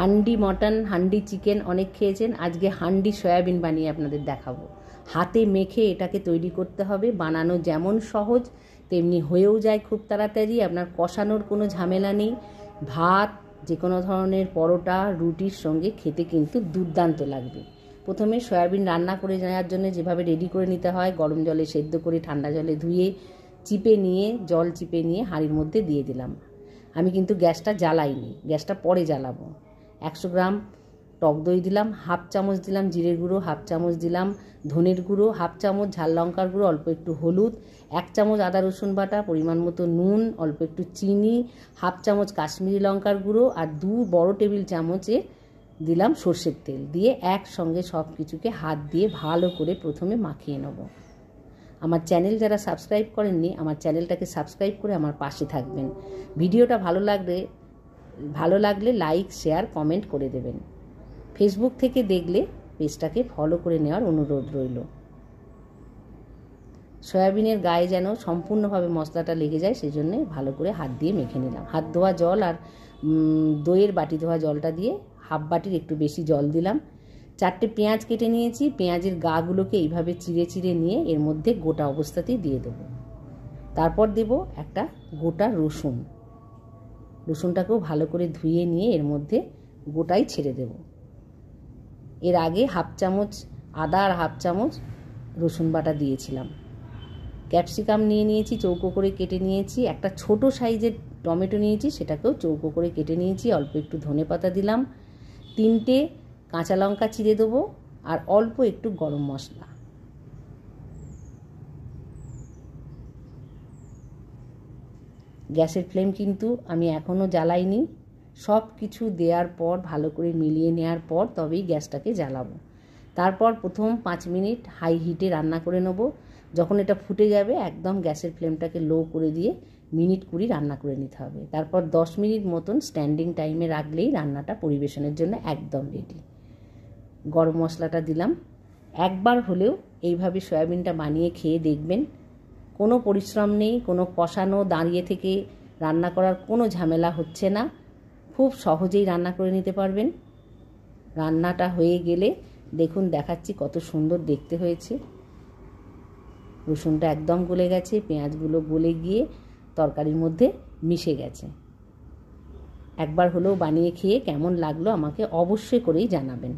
Handi mutton, handi chicken অনেক খেয়েছেন, আজকে হান্ডি সয়াবিন বানিয়ে আপনাদের দেখাবো। হাতে মেখে এটাকে তৈরি করতে হবে। বানানো যেমন সহজ তেমনি হয়েও যায় খুব তাড়াতাড়ি। আপনার কষানোর কোনো ঝামেলা নেই। ভাত, যে কোনো ধরনের পরোটা, রুটির সঙ্গে খেতে কিন্তু দুর্দান্ত লাগবে। প্রথমে সয়াবিন রান্না করে নেওয়ার জন্য যেভাবে রেডি করে নিতে হয়, গরম জলে সেদ্ধ করে ঠান্ডা জলে ধুয়ে চিপে নিয়ে, জল চিপে নিয়ে হাঁড়ির মধ্যে দিয়ে দিলাম। আমি কিন্তু গ্যাসটা জ্বালাইনি, গ্যাসটা পরে জ্বালাবো। 100 গ্রাম টক দই দিলাম, হাফ চামচ দিলাম জিরের গুঁড়ো, হাফ চামচ দিলাম ধনের গুঁড়ো, হাফ চামচ ঝাল লঙ্কার গুঁড়ো, অল্প একটু হলুদ, 1 চামচ আদা রসুন বাটা, পরিমাণ মতো নুন, অল্প একটু চিনি, হাফ চামচ কাশ্মীরি লঙ্কার গুঁড়ো আর 2 বড় টেবিল চামচে দিলাম সর্ষের তেল। দিয়ে একসঙ্গে সব কিছুকে হাত দিয়ে ভালো করে প্রথমে মাখিয়ে নেব। আমার চ্যানেল যারা সাবস্ক্রাইব করেননি, আমার চ্যানেলটাকে সাবস্ক্রাইব করে আমার পাশে থাকবেন। ভিডিওটা ভালো লাগলে লাইক, শেয়ার, কমেন্ট করে দেবেন। ফেসবুক থেকে দেখলে পেজটাকে ফলো করে নেওয়ার অনুরোধ রইল। সয়াবিনের গায়ে যেন সম্পূর্ণভাবে মশলাটা লেগে যায়, সেই জন্যে ভালো করে হাত দিয়ে মেখে নিলাম। হাত ধোয়া জল আর দইয়ের বাটি ধোয়া জলটা দিয়ে হাফ বাটির একটু বেশি জল দিলাম। 4টে পেঁয়াজ কেটে নিয়েছি, পেঁয়াজের গাগুলোকে এইভাবে চিড়ে চিড়ে নিয়ে এর মধ্যে গোটা অবস্থাতেই দিয়ে দেবো। তারপর দেব একটা গোটা রসুন, রসুনটাকেও ভালো করে ধুয়ে নিয়ে এর মধ্যে গোটাই ছেড়ে দেব। এর আগে হাফ চামচ আদা আর হাফ চামচ রসুন বাটা দিয়েছিলাম। ক্যাপসিকাম নিয়েছি, চৌকো করে কেটে নিয়েছি। একটা ছোট সাইজের টমেটো নিয়েছি, সেটাকেও চৌকো করে কেটে নিয়েছি। অল্প একটু ধনেপাতা দিলাম, 3টে কাঁচা লঙ্কা চিড়ে দেবো আর অল্প একটু গরম মশলা। গ্যাসের ফ্লেম কিন্তু আমি এখনও জ্বালাইনি। সব কিছু দেওয়ার পর ভালো করে মিলিয়ে নেওয়ার পর তবেই গ্যাসটাকে জ্বালাবো। তারপর প্রথম 5 মিনিট হাই হিটে রান্না করে নেব। যখন এটা ফুটে যাবে একদম গ্যাসের ফ্লেমটাকে লো করে দিয়ে মিনিট 20 রান্না করে নিতে হবে। তারপর 10 মিনিট মতন স্ট্যান্ডিং টাইমে রাখলেই রান্নাটা পরিবেশনের জন্য একদম রেডি। গরম মশলাটা দিলাম। একবার হলেও এইভাবে সয়াবিনটা বানিয়ে খেয়ে দেখবেন। কোনো পরিশ্রম নেই, কোনো কষানো, দাঁড়িয়ে থেকে রান্না করার কোনো ঝামেলা হচ্ছে না। খুব সহজেই রান্না করে নিতে পারবেন। রান্নাটা হয়ে গেলে দেখুন দেখাচ্ছি কত সুন্দর দেখতে হয়েছে। রসুনটা একদম গলে গেছে, পেঁয়াজগুলো গলে গিয়ে তরকারির মধ্যে মিশে গেছে। একবার হলেও বানিয়ে খেয়ে কেমন লাগলো আমাকে অবশ্যই করেই জানাবেন।